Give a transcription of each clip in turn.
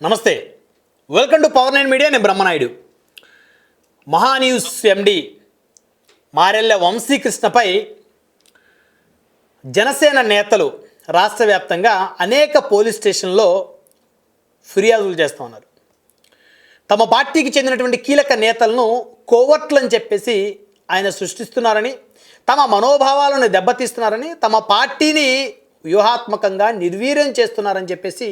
నమస్తే, welcome to power 9 media. నేను బ్రహ్మనాయుడు. మహాన్యూస్ ఎండి మారెళ్ళ వంశీకృష్ణపై జనసేన నేతలు రాష్ట్ర వ్యాప్తంగా అనేక పోలీస్ స్టేషన్లో ఫిర్యాదులు చేస్తూ ఉన్నారు. తమ పార్టీకి చెందినటువంటి కీలక నేతలను కోవర్ట్లని చెప్పేసి ఆయన సృష్టిస్తున్నారని, తమ మనోభావాలను దెబ్బతీస్తున్నారని, తమ పార్టీని వ్యూహాత్మకంగా నిర్వీర్యం చేస్తున్నారని చెప్పేసి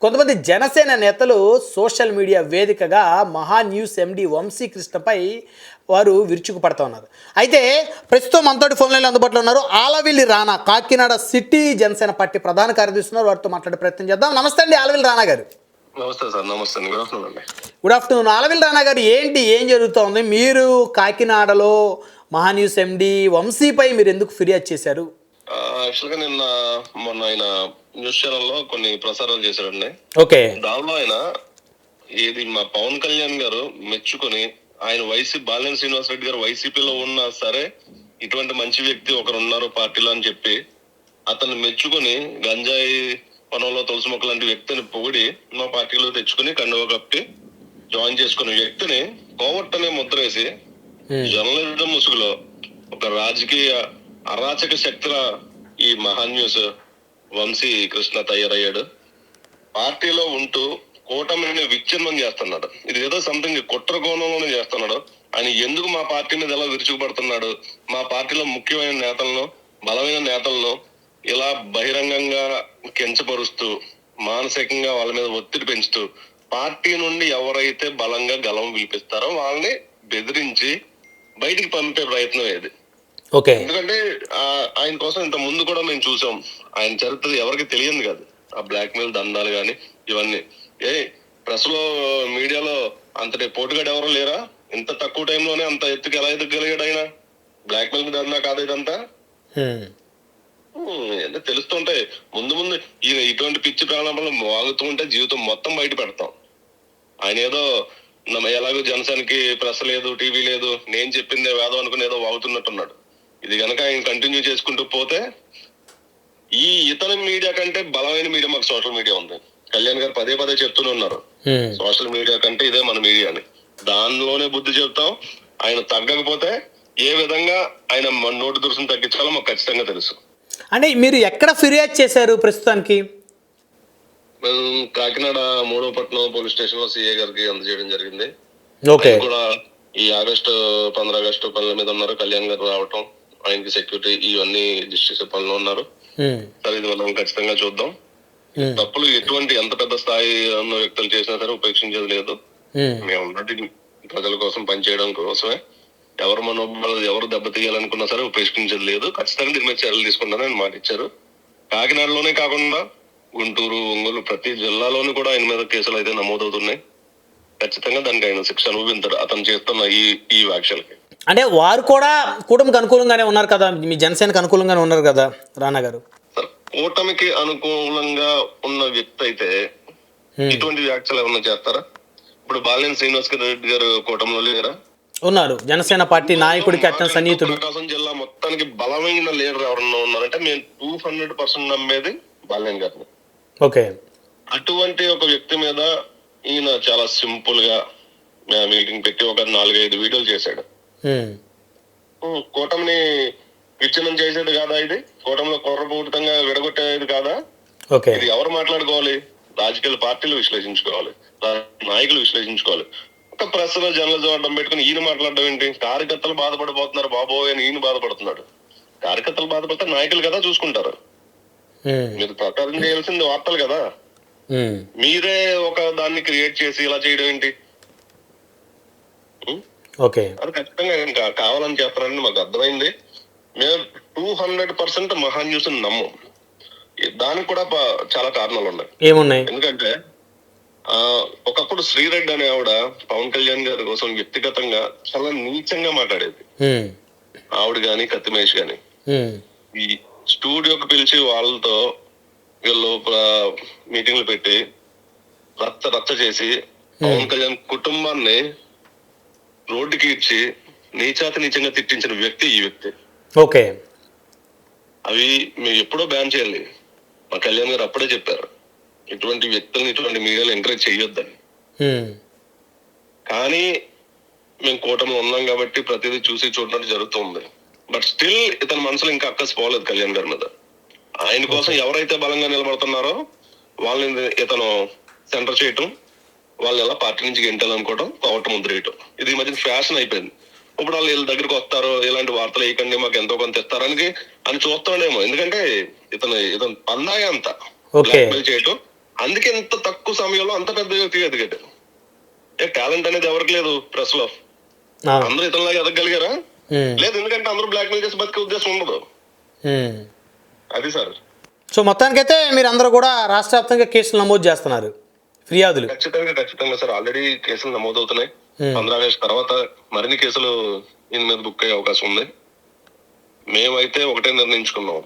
కొంతమంది జనసేన నేతలు సోషల్ మీడియా వేదికగా మహాన్యూస్ ఎండి వంశీకృష్ణపై వారు విరుచుకుపడుతూ ఉన్నారు. అయితే ప్రస్తుతం మనతోటి ఫోన్ లైన్లో అందుబాటులో ఉన్నారు ఆలవిల్లి రానా, కాకినాడ సిటీ జనసేన పార్టీ ప్రధాన కార్యదర్శి ఉన్నారు. వారితో మాట్లాడే ప్రయత్నం చేద్దాం. నమస్తే అండి ఆలవిల్లి రానా గారు. నమస్తే సార్. నమస్తే. గుడ్ ఆఫ్టర్నూన్ అండి. Good afternoon. ఆలవిల్లి రానా గారు, ఏం జరుగుతోంది? మీరు కాకినాడలో మహాన్యూస్ ఎండి వంశీపై మీరు ఎందుకు ఫిర్యాదు చేశారు? యాక్చువల్గా మొన్న ఆయన న్యూస్ ఛానల్లో కొన్ని ప్రసారాలు చేశారండి. ఓకే. దానిలో ఆయన మా పవన్ కళ్యాణ్ గారు మెచ్చుకొని ఆయన బాలినేని శ్రీనివాస్ రెడ్డి గారు వైసీపీలో ఉన్నా సరే ఇటువంటి మంచి వ్యక్తి ఒకరు ఉన్నారు పార్టీలో అని చెప్పి అతన్ని మెచ్చుకొని గంజాయి పొలంలో తులసి మొక్క లాంటి వ్యక్తిని పొగిడి మా పార్టీలో తెచ్చుకుని కండువ కప్పి జాయిన్ చేసుకున్న వ్యక్తిని కోవట్ అనే ముద్ర వేసి జర్నలిజం ముసుగులో ఒక రాజకీయ అరాచక శక్తుల ఈ మహాన్యూస్ వంశీ కృష్ణ తయారయ్యాడు. పార్టీలో ఉంటూ కూటమిని విచ్ఛిన్నం చేస్తున్నాడు. ఇది ఏదో సంథింగ్ కుట్ర కోణంలోనే చేస్తున్నాడు. ఆయన ఎందుకు మా పార్టీ మీద ఎలా విరుచుకుపడుతున్నాడు, మా పార్టీలో ముఖ్యమైన నేతలను, బలమైన నేతలను ఇలా బహిరంగంగా కించపరుస్తూ మానసికంగా వాళ్ళ మీద ఒత్తిడి పెంచుతూ పార్టీ నుండి ఎవరైతే బలంగా గలం విలిపిస్తారో వాళ్ళని బెదిరించి బయటికి పంపే ప్రయత్నం ఏది. ఎందుకంటే ఆయన కోసం ఇంత ముందు కూడా మేము చూసాం. ఆయన చరిత్ర ఎవరికి తెలియదు కాదు. ఆ బ్లాక్ మెయిల్ దందాలు గాని ఇవన్నీ ప్రెస్ లో మీడియాలో అంతటి పోటుగాడు ఎవరు లేరా? ఇంత తక్కువ టైంలోనే అంత ఎత్తుకు ఎలా ఎదుగలిగాడు ఆయన? బ్లాక్ మెయిల్ దందా కాదు ఇదంతా. తెలుస్తుంటాయి ముందు ఈయన ఇటువంటి పిచ్చి ప్రాణాలు వాగుతూ ఉంటే జీవితం మొత్తం బయట పెడతాం. ఆయన ఏదో ఎలాగో జనసేనకి ప్రెస్ లేదు, టీవీ లేదు, నేను చెప్పిందే వేదం అనుకుని ఏదో వాగుతున్నట్టున్నాడు. ఇది కనుక ఆయన కంటిన్యూ చేసుకుంటూ పోతే ఈ ఇతర మీడియా కంటే బలమైన మీడియా మాకు సోషల్ మీడియా ఉంది. కళ్యాణ్ గారు పదే పదే చెప్తూనే ఉన్నారు, సోషల్ మీడియా కంటే ఇదే మన మీడియా అని. దానిలోనే బుద్ధి చెప్తాం. ఆయన తగ్గకపోతే ఏ విధంగా ఆయన నోటి దురుసును తగ్గించాలో మాకు ఖచ్చితంగా తెలుసు. అంటే మీరు ఎక్కడ ఫిర్యాదు చేశారు ప్రస్తుతానికి? కాకినాడ 3వ పట్టణం పోలీస్ స్టేషన్ లో సిఐ గారికి అందజేయడం జరిగింది. కూడా ఈ 15 ఆగస్టు పనుల మీద ఉన్నారు. కళ్యాణ్ గారు రావటం, ఆయనకి సెక్యూరిటీ ఇవన్నీ డిస్ట్రిక్ట్ పనులు ఉన్నారు. సరే, ఇది మనం ఖచ్చితంగా చూద్దాం. తప్పులు ఎంత పెద్ద స్థాయి ఉన్న వ్యక్తులు చేసినా సరే ఉపేక్షించేది లేదు. మేము ప్రజల కోసం పనిచేయడం కోసమే. ఎవరు మనోబలం ఎవరు దెబ్బతీయాలనుకున్నా సరే ఉపేక్షించేది లేదు. ఖచ్చితంగా దీని మీద చర్యలు తీసుకుంటానని మాట ఇచ్చారు. కాకినాడలోనే కాకుండా గుంటూరు, ఒంగోలు ప్రతి జిల్లాలోనూ కూడా ఆయన మీద కేసులు అయితే నమోదవుతున్నాయి. ఖచ్చితంగా దానికి ఆయన శిక్ష అనుభవించారు అతను చేస్తున్న ఈ వ్యాఖ్యలకి. అంటే వారు కూడా కూటమికి అనుకూలంగానే ఉన్నారు కదా, మీ జనసేనకు అనుకూలంగానే ఉన్నారు కదా రానా గారు? కూటమికి అనుకూలంగా ఉన్న వ్యక్తి అయితే ఇటువంటి వ్యాఖ్యలు ఏమన్నా చేస్తారా? ఇప్పుడు బాలినేని శ్రీనివాస్ రెడ్డి గారు కూటమిలో లేరా? ఉన్నారు. జనసేన పార్టీ నాయకుడికి అత్యంత సన్నిహితుడు. ప్రకాశం జిల్లా మొత్తానికి బలమైన లీడర్ ఎవరన్నా ఉన్నారంటే మేము 200% నమ్మేది బాలినేని గారిని. ఓకే. అటువంటి ఒక వ్యక్తి మీద ఈయన చాలా సింపుల్ గా మీటింగ్ పెట్టి ఒక 4-5 వీడియోలు చేశాడు. కూటమిని విచ్ఛిన్నం చేసేది కాదా? ఇది కూటమిలో కుర్రపూరితంగా విడగొట్టేది కాదా? ఇది ఎవరు మాట్లాడుకోవాలి? రాజకీయ పార్టీలు విశ్లేషించుకోవాలి, నాయకులు విశ్లేషించుకోవాలి. ఒక ప్రెస్ లో జర్నలిజం అడ్డం పెట్టుకుని ఈయన మాట్లాడడం ఏంటి? కార్యకర్తలు బాధపడిపోతున్నారు బాబోయ్ అని ఈయన బాధపడుతున్నాడు. కార్యకర్తలు బాధపడితే నాయకులు కదా చూసుకుంటారు. మీరు ప్రకారం చేయాల్సింది వార్తలు కదా. మీరే ఒక దాన్ని క్రియేట్ చేసి ఇలా చేయడం ఏంటి? అది ఖచ్చితంగా కావాలని చేస్తారని మాకు అర్థమైంది. మేము 200% మహాన్యూస్ నమ్మం. దానికి కూడా చాలా కారణాలు ఉన్నాయి. ఎందుకంటే ఒకప్పుడు శ్రీరెడ్డి అనే ఆవిడ పవన్ కళ్యాణ్ గారి కోసం వ్యక్తిగతంగా చాలా నీచంగా మాట్లాడేది. ఆవిడ గాని కత్తిమేష్ గాని ఈ స్టూడియోకి పిలిచి వాళ్ళతో వీళ్ళు మీటింగ్లు పెట్టి రచ్చ చేసి పవన్ కళ్యాణ్ కుటుంబాన్ని రోడ్డుకి ఇచ్చి నీచంగా తిట్టించిన వ్యక్తి ఈ వ్యక్తి. ఓకే. అవి మేము ఎప్పుడో బ్యాన్ చేయాలి. మా కళ్యాణ్ గారు అప్పుడే చెప్పారు. ఇటువంటి వ్యక్తులను ఇటువంటి మీడియాలు ఎంకరేజ్ చేయొద్దని. ఉమ్, కానీ మేము కూటమిలో ఉన్నాం కాబట్టి ప్రతిదీ చూసి చూడటం జరుగుతుంది. బట్ స్టిల్ ఇతని మనసులో ఇంకా అక్కస్ పోలేదు కళ్యాణ్ గారి మీద. ఆయన కోసం ఎవరైతే బలంగా నిలబడుతున్నారో వాళ్ళని ఇతను సెంటర్ చేయటం, వాళ్ళు ఎలా పార్టీ నుంచి గెంటాలనుకోవడం, పవర్ ముద్ర వేయటం, ఇది ఈ మధ్య ఫ్యాషన్ అయిపోయింది. ఇప్పుడు వాళ్ళు వీళ్ళ దగ్గరికి వస్తారు, ఇలాంటి వార్తలు వేయకండి, మాకు ఎంతో కొంత ఇస్తారని అని చూస్తాడేమో. ఎందుకంటే ఇతను పందాగా అంత బ్లాక్మెయిల్ చేయటం, అందుకే ఇంత తక్కువ సమయంలో అంత పెద్ద వ్యక్తిగా ఎదిగాడు. టాలెంట్ అనేది ఎవరికి లేదు ప్రెస్ లో. అందరూ ఇతనిలాగా ఎదగలిగారా? లేదు, ఎందుకంటే అందరూ బ్లాక్మెయిల్ చేసి బతికే ఉద్దేశం ఉండదు. అది సార్. సో మొత్తానికైతే మీరు అందరూ కూడా రాష్ట్ర వ్యాప్తంగా కేసులు నమోదు చేస్తున్నారు, ఫిర్యాదులు? ఖచ్చితంగా సార్. ఆల్రెడీ కేసులు నమోదవుతున్నాయి. 15 ఆగస్టు తర్వాత మరిన్ని కేసులు దీని మీద బుక్ అయ్యే అవకాశం ఉంది. మేమైతే ఒకటే నిర్ణయించుకున్నాం,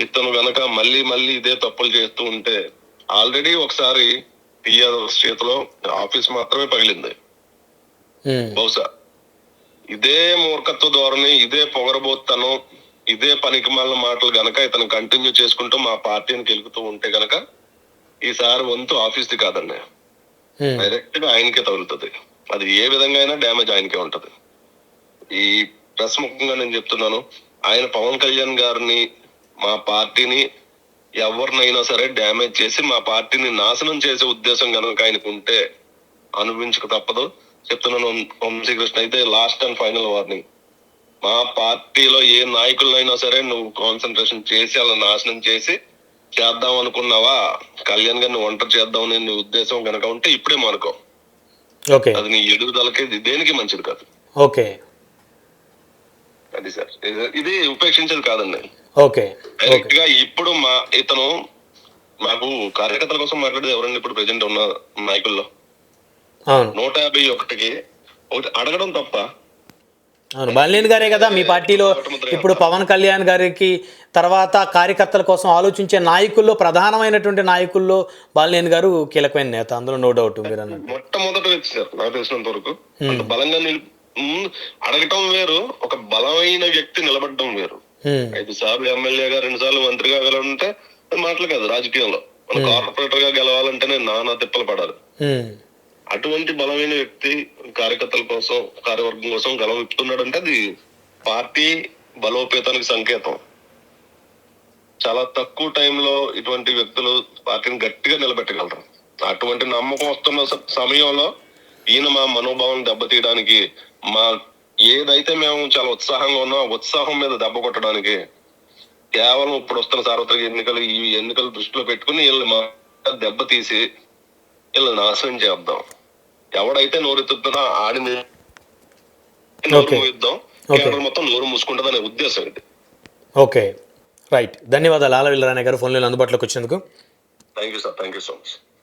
ఇతను గనక మళ్ళీ ఇదే తప్పులు చేస్తూ ఉంటే, ఆల్రెడీ ఒకసారి టీఆర్ఎస్ చేతిలో ఆఫీస్ మాత్రమే పగిలింది. బహుశా ఇదే మూర్ఖత్వ ధోరణి, ఇదే పొగరబోత్తనం, ఇదే పనికిమాలిన మాటలు గనక ఇతను కంటిన్యూ చేసుకుంటూ మా పార్టీని గెలుపుతూ ఉంటే గనక ఈసారి వంతు ఆఫీస్ది కాదండి, డైరెక్ట్ గా ఆయనకే తగులుతుంది. అది ఏ విధంగా అయినా డ్యామేజ్ ఆయనకే ఉంటది. ఈ ప్రెస్ ముఖంగా నేను చెప్తున్నాను, ఆయన పవన్ కళ్యాణ్ గారిని, మా పార్టీని ఎవరినైనా సరే డ్యామేజ్ చేసి మా పార్టీని నాశనం చేసే ఉద్దేశం కనుక ఆయనకు ఉంటే అనుభవించక తప్పదు. చెప్తున్నాను వంశీకృష్ణ, అయితే లాస్ట్ అండ్ ఫైనల్ వార్నింగ్. మా పార్టీలో ఏ నాయకులైనా సరే నువ్వు కాన్సన్ట్రేషన్ చేసి అలా నాశనం చేసి చేద్దాం అనుకున్నావా, కళ్యాణ్ గారిని ఒంటరి చేద్దాం నీ ఉద్దేశం కనుక ఉంటే ఇప్పుడే మానుకో. అది నీ ఎదుగుదలకి దేనికి మంచిది కాదు. ఓకే, అది సార్, ఇది ఉపేక్షించేది కాదండి. ఓకే, డైరెక్ట్ గా ఇప్పుడు ఇతను మాకు కార్యకర్తల కోసం మాట్లాడేది ఎవరండి ఇప్పుడు ప్రెజెంట్ ఉన్న నాయకుల్లో? 151కి ఒకటి అడగడం తప్ప. అవును, బాలినేని గారే కదా మీ పార్టీలో ఇప్పుడు పవన్ కళ్యాణ్ గారికి తర్వాత కార్యకర్తల కోసం ఆలోచించే నాయకుల్లో, ప్రధానమైనటువంటి నాయకుల్లో బాలినేని గారు కీలకమైన నేత, అందులో నో డౌట్. మీరు అన్నట్టు మొట్టమొదటి వ్యక్తి సార్ నాకు తెలిసినంత వరకు. అంత బలంగా అడగటం వేరు, ఒక బలమైన వ్యక్తి నిలబడటం వేరు. 5 సార్లు ఎమ్మెల్యేగా, 2 సార్లు మంత్రిగా గెలవాలంటే మాటలు కాదు రాజకీయంలో. మన కార్పొరేటర్ గా గెలవాలంటేనే నానా తిప్పలు పడాలి. అటువంటి బలమైన వ్యక్తి కార్యకర్తల కోసం, కార్యవర్గం కోసం గలం విప్పుతున్నాడు అంటే అది పార్టీ బలోపేతానికి సంకేతం. చాలా తక్కువ టైంలో ఇటువంటి వ్యక్తులు పార్టీని గట్టిగా నిలబెట్టగలరు. అటువంటి నమ్మకం వస్తున్న సమయంలో ఈయన మా మనోభావం దెబ్బతీయడానికి, మా ఏదైతే మేము చాలా ఉత్సాహంగా ఉన్నాం ఆ ఉత్సాహం మీద దెబ్బ కొట్టడానికి, కేవలం ఇప్పుడు వస్తున్న సార్వత్రిక ఎన్నికలు, ఈ ఎన్నికలు దృష్టిలో పెట్టుకుని వీళ్ళని మా దెబ్బతీసి వీళ్ళని నాశనం చేద్దాం. ఎవడైతే నోరెత్తుతున్నా ఆడిని నోరు మూయిద్దాం, కేవలం మొత్తం నోరు మూసుకుంటుంది అనే ఉద్దేశం ఇది. Okay, right. ధన్యవాదాలు ఆలవిల్ల రాణయ్య గారు ఫోన్లో అందుబాటులోకి వచ్చినందుకు. Thank you sir, thank you so much.